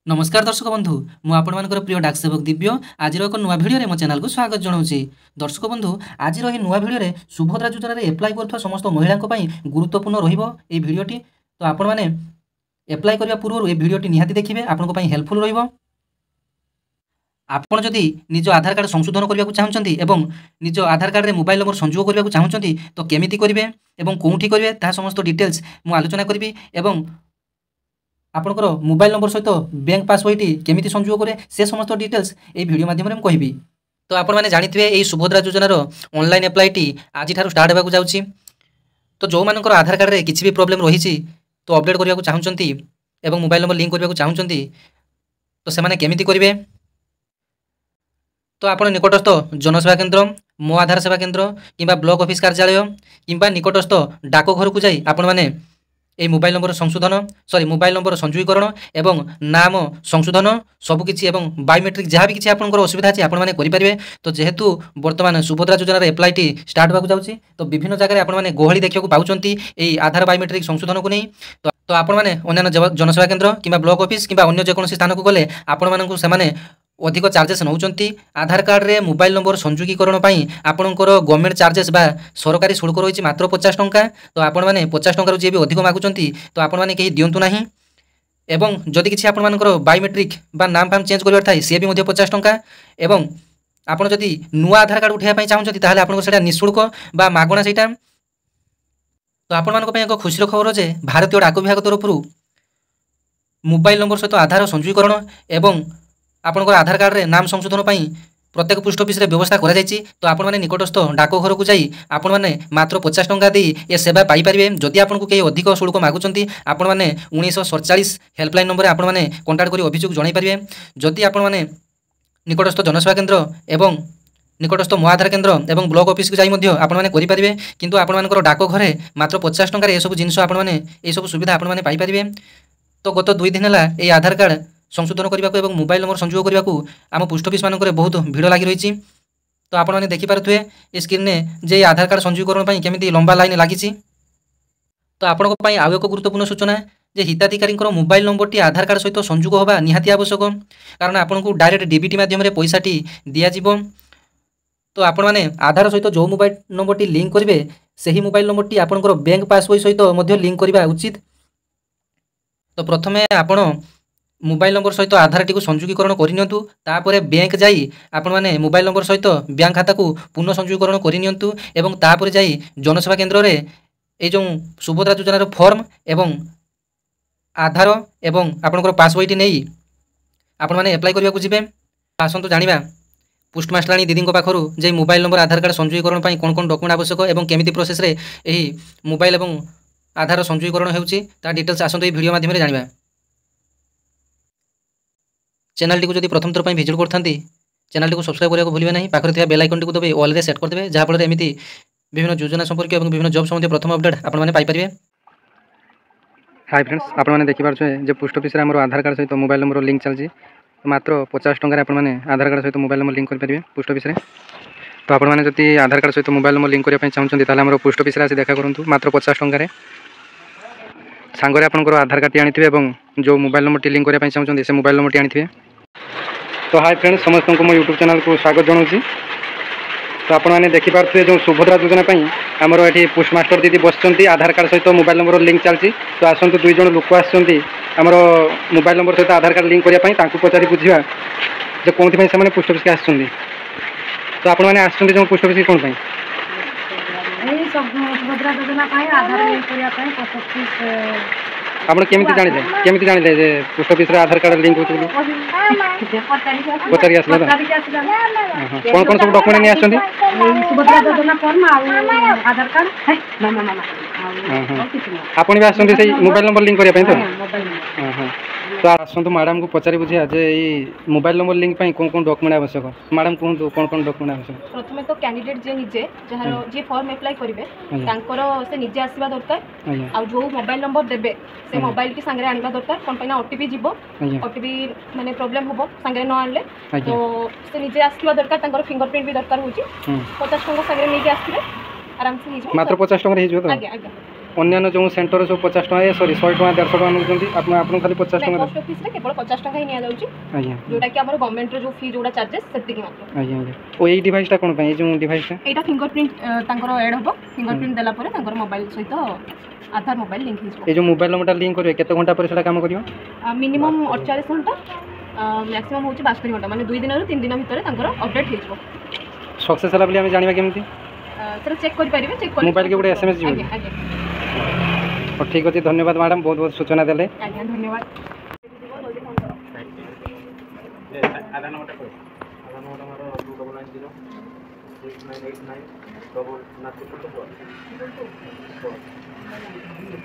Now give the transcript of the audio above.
नमस्कार दर्शक बंधु मु आपणकर प्रिय डाक सेवक दिव्य आज एक नुआ भिडियो मो चैनल को स्वागत जनाऊँगी। दर्शक बंधु आज नुआ भिडियो सुभद्रा योजन एप्लाय कर समस्त महिला गुरुत्वपूर्ण भिडियोटी। तो आपण मैंने एप्लाय करने पूर्व ये भिडियोटी निहाती देखिए, आपंक हेल्पफुल रहिबो। आपण जदि निज आधार कार्ड संशोधन करने को चाहते एवं निज आधार कार्ड रे मोबाइल नंबर संयोग करने को चाहते तो केमिति करेंगे और कौटी करेंगे ता समस्त डिटेल्स मु आलोचना करी एवं आपणकर मोबाइल नंबर सहित बैंक पासवर्ड केमिति संयोग करे से समस्त डिटेल्स ये वीडियो माध्यम में कहि। तो आपण मैंने जानिथिबे एई सुभद्रा योजनार ऑनलाइन एप्लाईटी आज स्टार्ट होगा जाउछि। तो जो मानकर आधार कार्ड रे किछि भी प्रॉब्लम रही तो अपडेट करने को चाहते एवं मोबाइल नंबर लिंक करने को चाहते तो से केमिति करेंगे। तो आप निकटस्थ जनसेवा केन्द्र, मो आधार सेवा केन्द्र किंबा ब्लॉक ऑफिस कार्यालय किंबा निकटस्थ डाकघर को जाई आपण माने ए मोबाइल नंबर संशोधन मोबाइल नंबर संयोगीकरण एवं नाम संशोधन सबकिछि एवं बायोमेट्रिक जहाँ भी किसी आपंकर असुविधा अच्छी आपण मैंने करेंगे। तो जेहेतु वर्तमान सुभद्रा योजनार एप्लाईटी स्टार्ट होगा जाउछि तो विभिन्न जगह आपण मैंने गहली देखा पाउछंती एई आधार बायोमेट्रिक संशोधन को नहीं। तो आपण मैंने अन्य जनसेवा केन्द्र किंबा ब्लॉक ऑफिस किंबा अन्य जेकोसी स्थान को गले आपण मानकु सेमाने अधिक चार्जेस नौकरी। आधार कार्ड रे मोबाइल नंबर संयोगीकरण आपणकर गवर्नमेंट चार्जेस बा सरकारी शुल्क रही मात्र 50 टंका। तो आपण मैंने 50 टंकार जी भी अधिक मागुंट तो आपण मैंने कहीं दिंतु ना। एवं जदि किसी आपणकर बायोमेट्रिक बा नाम फाम चेंज कर थाए सी भी 50 टंका। एवं आपड़ जदि नुआ आधार कार्ड उठाई चाहते ताहले आपनको सेटा निःशुल्क बा मागणा सेटा। तो आपण मानक एक खुशी खबर जे भारतीय डाक विभाग तरफ मोबाइल नंबर सहित आधार संयोगीकरण एवं आपणकर आधार कार्ड रे नाम संशोधन प्रत्येक पोस्ट ऑफिस रे व्यवस्था करा जायछि। तो आपण माने निकटस्थ डाकघर को जाई आपण माने मात्र 50 टंका दी ए सेवा पाई परिबे। जदि आपनको केही अधिक शुल्क मागुचंती आपण माने 1947 हेल्पलाइन नंबर आपण माने कांटेक्ट करी अभियोग जणाई परिबे। जदि आपण माने निकटस्थ जनसेवा केन्द्र एवं निकटस्थ मो आधार केन्द्र एवं ब्लॉक ऑफिस को जाई मध्य आपण माने करि परिबे। किंतु आपण मानकर डाकघरे मात्र 50 टंका रे ए सब जिंस आपण माने ए सब सुविधा आपण माने पाई परिबे। तो गत 2 दिन हला ए आधार कार्ड संशोधन करने को मोबाइल नंबर संयोग करने को आम पोस्ट ऑफिस मानक बहुत भिड़ लगी रही। तो आपण मैंने देखिपे ये स्क्रीन में जे आधार कार्ड संयोगीकरण केमी लंबा लाइन लगी। तो आपण आउ एक गुरुत्वपूर्ण सूचना जे हिताधिकारी मोबाइल नंबर टी आधार कार्ड सहित संयोग होगा निहाती आवश्यक, कारण आपन को डायरेक्ट डीबीटी माध्यम पैसाटी दिज्व। तो आपण मैंने आधार सहित जो मोबाइल नंबर टी लिंक करेंगे से ही मोबाइल नंबर टी आपंकर बैंक पासबुक सहित लिंक करवा उचित। तो प्रथमे आपण मोबाइल नंबर सहित आधार टी को संयोगीकरण करनियंतु, तापरे बैंक जाई आपण माने मोबाइल नंबर सहित बैंक खाता को पुनः संयोगीकरण करनियंतु एवं तापरे जाई जनसेवा केन्द्र रे ए जो सुभद्रा योजनार फॉर्म एवं आधार एवं आपनकर पासबुक नहीं आपण माने अप्लाई करबा को जिबे। आसंतु जानिबा पोस्टमास्टराणी दीदी पाखरु जे मोबाइल नंबर आधार कार्ड संयोगीकरण पई कोन कोन डॉक्यूमेंट आवश्यक एवं केमिति प्रोसेस रे एही मोबाइल एवं आधार संयोगीकरण हेउची ता डिटेल्स आसंतु ए वीडियो माध्यम रे जानिबा। चैनल टी को जदि प्रथम थर पर विजिट करथांती चैनल टी को सब्सक्राइब करने को भूलिए नहीं, पाखरे थिबा बेल आइकन टी को दबे ऑल रे सेट कर देबे, जहाँ फल एमती विभिन्न योजना संपर्क और विभिन्न जॉब संबंधी प्रथम अपडेट आपण माने पाई परिबे। हाय फ्रेंड्स, आपण माने देखि पारछे जे पोस्ट ऑफिस रे हमर आधार कार्ड सहित मोबाइल नंबर लिंक चलछि मात्र 50 टंका रे आपण माने आधार कार्ड सहित मोबाइल नंबर लिंक कर परिबे पोस्ट ऑफिस रे। तो आपण माने जति आधार कार्ड सहित मोबाइल नंबर लिंक करिया पय चाहउछन्ती ताले हमर पोस्ट ऑफिस रे आसी देखा करंतु मात्र 50 टंका रे सांगरे आपनकर आधार कार्ड टी आनिथिबे एवं जो मोबाइल नंबर टी लिंक करिया पय चाहउछन्ती से मोबाइल नंबर टी आनिथिबे। तो हाय फ्रेंड्स, समस्त को मो यूट्यूब चैनल को स्वागत जनाऊँगी। तो आपण मैंने देखिपे जो सुभद्रा योजना आमर ये पोस्टमास्टर दीदी बसुँच आधार कार्ड सहित मोबाइल नंबर लिंक चलती। तो आसतु 2 जन लोक आमर मोबाइल नंबर सहित आधार कार्ड लिंक करने पचारि बुझा जो कौन से पोस्ट ऑफिस के आसुँच। तो आपण मैंने आसुँच जो पोस्ट ऑफिस कौन आप केमी जानिले जे पोस्ट ऑफिस रे आधार कार्ड लिंक होती पचारि आसला कौन कौन सब डॉक्यूमेंट नहीं आछंती सुभद्रा योजना फॉर्म आधार कार्ड आपण भी आछंती से मोबाइल नंबर लिंक करिया पय। तो आसतु मैडम को पचारि बुझिया जे मोबाइल नंबर लिंक पई कोन कोन डॉक्यूमेंट आवश्यक मैडम कहतु कोन कोन डॉक्यूमेंट आवश्यक। प्रथमे तो कैंडिडेट जे निजे जहार जे फॉर्म अप्लाई करिवे तांकर से निजे आसीबा दरकार आ जो मोबाइल नंबर देबे से मोबाइल की संगे आनिबा दरकार कोन पयना ओटीपी जीवो ओटीपी माने प्रॉब्लम होबो संगे न आनले तो से निजे आसीबा दरकार तांकर फिंगरप्रिंट भी दरकार होची 50 टंका संगे निजे आसीबे आराम से हिजो मात्र 50 टंका हिजो तो आगे आगे अन्य जो सेंटर सब 50 टका सॉरी 100 टका 150 टका नौकरी आप खाली 50 टका पोस्ट ऑफिस रे केवल 50 टका ही निया जाउची आज्ञा जोटा कि हमर गवर्नमेंट रो जो फी जोटा चार्जेस सेति की मात्र आज्ञा आज्ञा ओ एई डिवाइस टा कोन पे जो डिवाइस टा एटा फिंगरप्रिंट तांकर ऐड होबो फिंगरप्रिंट देला परे तांकर मोबाइल सहित आधार मोबाइल लिंक हिजबो ए जो मोबाइल नंबर लिंक करियो केते घंटा पर सेटा काम करियो मिनिमम 48 घंटा मैक्सिमम होची 72 घंटा माने 2 दिन रो 3 दिन भितर तांकर अपडेट हिजबो सक्सेस हला बली हम जानिबा केमती सर चेक कर परिबे चेक कर मोबाइल के गुडे एसएमएस जीव आज्ञा आज्ञा ठीक अछि धन्यवाद मैडम बहुत बहुत सूचना देले आज्ञा धन्यवाद आधा नंबर हमारा 2990 6989 डबल 944